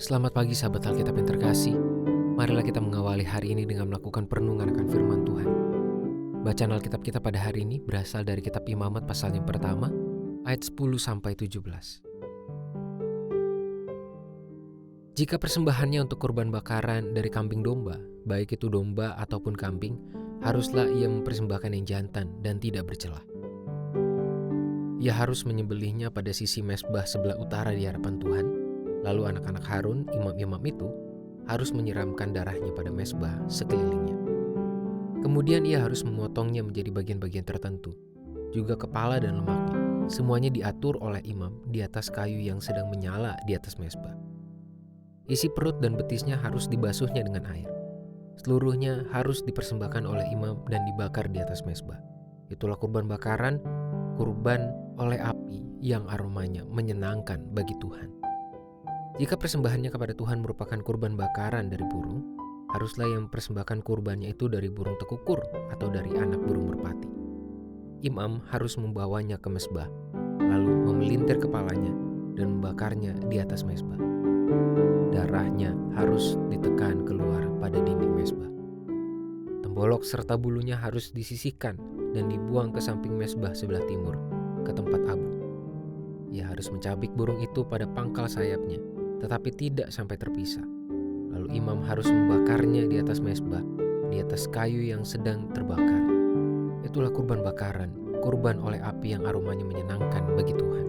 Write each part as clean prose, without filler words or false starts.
Selamat pagi sahabat Alkitab yang terkasih. Marilah kita mengawali hari ini dengan melakukan perenungan akan firman Tuhan. Bacaan Alkitab kita pada hari ini berasal dari kitab Imamat pasal yang pertama, ayat 10-17. Jika persembahannya untuk kurban bakaran dari kambing domba, baik itu domba ataupun kambing, haruslah ia mempersembahkan yang jantan dan tidak bercelah. Ia harus menyembelihnya pada sisi mezbah sebelah utara di hadapan Tuhan. Lalu anak-anak Harun, imam-imam itu, harus menyiramkan darahnya pada mezbah sekelilingnya. Kemudian ia harus memotongnya menjadi bagian-bagian tertentu, juga kepala dan lemaknya. Semuanya diatur oleh imam di atas kayu yang sedang menyala di atas mezbah. Isi perut dan betisnya harus dibasuhnya dengan air. Seluruhnya harus dipersembahkan oleh imam dan dibakar di atas mezbah. Itulah kurban bakaran, kurban oleh api yang aromanya menyenangkan bagi Tuhan. Jika persembahannya kepada Tuhan merupakan kurban bakaran dari burung, haruslah yang mempersembahkan kurbannya itu dari burung tekukur atau dari anak burung merpati. Imam harus membawanya ke mezbah, lalu memelintir kepalanya dan membakarnya di atas mezbah. Darahnya harus ditekan keluar pada dinding mezbah. Tembolok serta bulunya harus disisihkan dan dibuang ke samping mezbah sebelah timur, ke tempat abu. Ia harus mencabik burung itu pada pangkal sayapnya, tetapi tidak sampai terpisah. Lalu imam harus membakarnya di atas mezbah, di atas kayu yang sedang terbakar. Itulah kurban bakaran, kurban oleh api yang aromanya menyenangkan bagi Tuhan.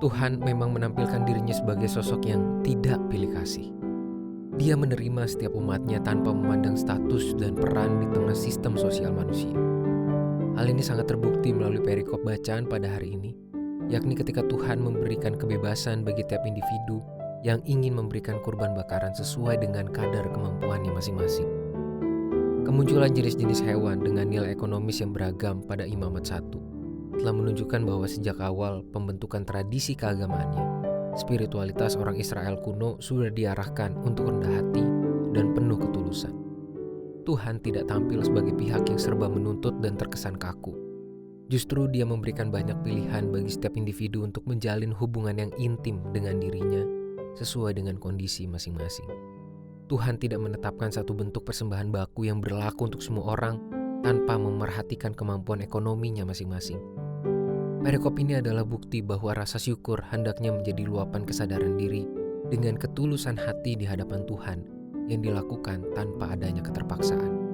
Tuhan memang menampilkan dirinya sebagai sosok yang tidak pilih kasih. Dia menerima setiap umatnya tanpa memandang status dan peran di tengah sistem sosial manusia. Hal ini sangat terbukti melalui perikop bacaan pada hari ini, yakni ketika Tuhan memberikan kebebasan bagi tiap individu yang ingin memberikan kurban bakaran sesuai dengan kadar kemampuannya masing-masing. Kemunculan jenis-jenis hewan dengan nilai ekonomis yang beragam pada Imamat 1 telah menunjukkan bahwa sejak awal pembentukan tradisi keagamaannya, spiritualitas orang Israel kuno sudah diarahkan untuk rendah hati dan penuh ketulusan. Tuhan tidak tampil sebagai pihak yang serba menuntut dan terkesan kaku. Justru dia memberikan banyak pilihan bagi setiap individu untuk menjalin hubungan yang intim dengan dirinya sesuai dengan kondisi masing-masing. Tuhan tidak menetapkan satu bentuk persembahan baku yang berlaku untuk semua orang tanpa memerhatikan kemampuan ekonominya masing-masing. Perikop ini adalah bukti bahwa rasa syukur hendaknya menjadi luapan kesadaran diri dengan ketulusan hati di hadapan Tuhan yang dilakukan tanpa adanya keterpaksaan.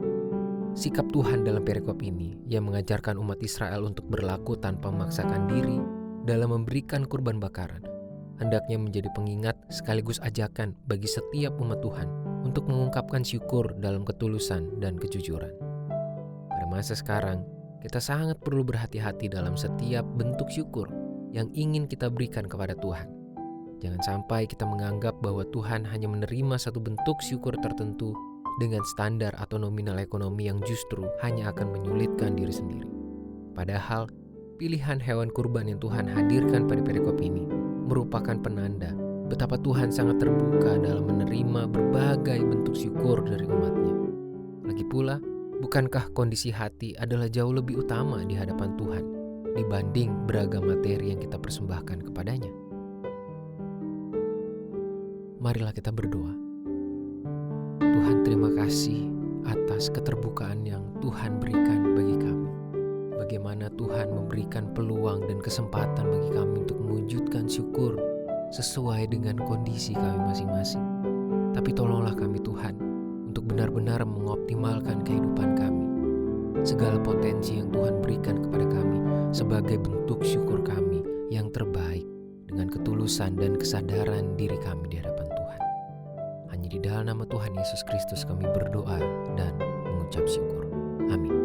Sikap Tuhan dalam perikop ini yang mengajarkan umat Israel untuk berlaku tanpa memaksakan diri dalam memberikan kurban bakaran hendaknya menjadi pengingat sekaligus ajakan bagi setiap umat Tuhan untuk mengungkapkan syukur dalam ketulusan dan kejujuran. Pada masa sekarang, kita sangat perlu berhati-hati dalam setiap bentuk syukur yang ingin kita berikan kepada Tuhan. Jangan sampai kita menganggap bahwa Tuhan hanya menerima satu bentuk syukur tertentu dengan standar atau nominal ekonomi yang justru hanya akan menyulitkan diri sendiri. Padahal, pilihan hewan kurban yang Tuhan hadirkan pada perikop ini merupakan penanda betapa Tuhan sangat terbuka dalam menerima berbagai bentuk syukur dari umatnya. Lagi pula, bukankah kondisi hati adalah jauh lebih utama di hadapan Tuhan dibanding beragam materi yang kita persembahkan kepadanya? Marilah kita berdoa. Tuhan, terima kasih atas keterbukaan yang Tuhan berikan bagi kami. Bagaimana Tuhan memberikan peluang dan kesempatan bagi kami untuk mewujudkan syukur sesuai dengan kondisi kami masing-masing. Tapi tolonglah kami Tuhan untuk benar-benar mengoptimalkan kehidupan kami. Segala potensi yang Tuhan berikan kepada kami sebagai bentuk syukur kami yang terbaik dengan ketulusan dan kesadaran diri kami di hadapan Tuhan. Hanya di dalam nama Tuhan Yesus Kristus kami berdoa dan mengucap syukur. Amin.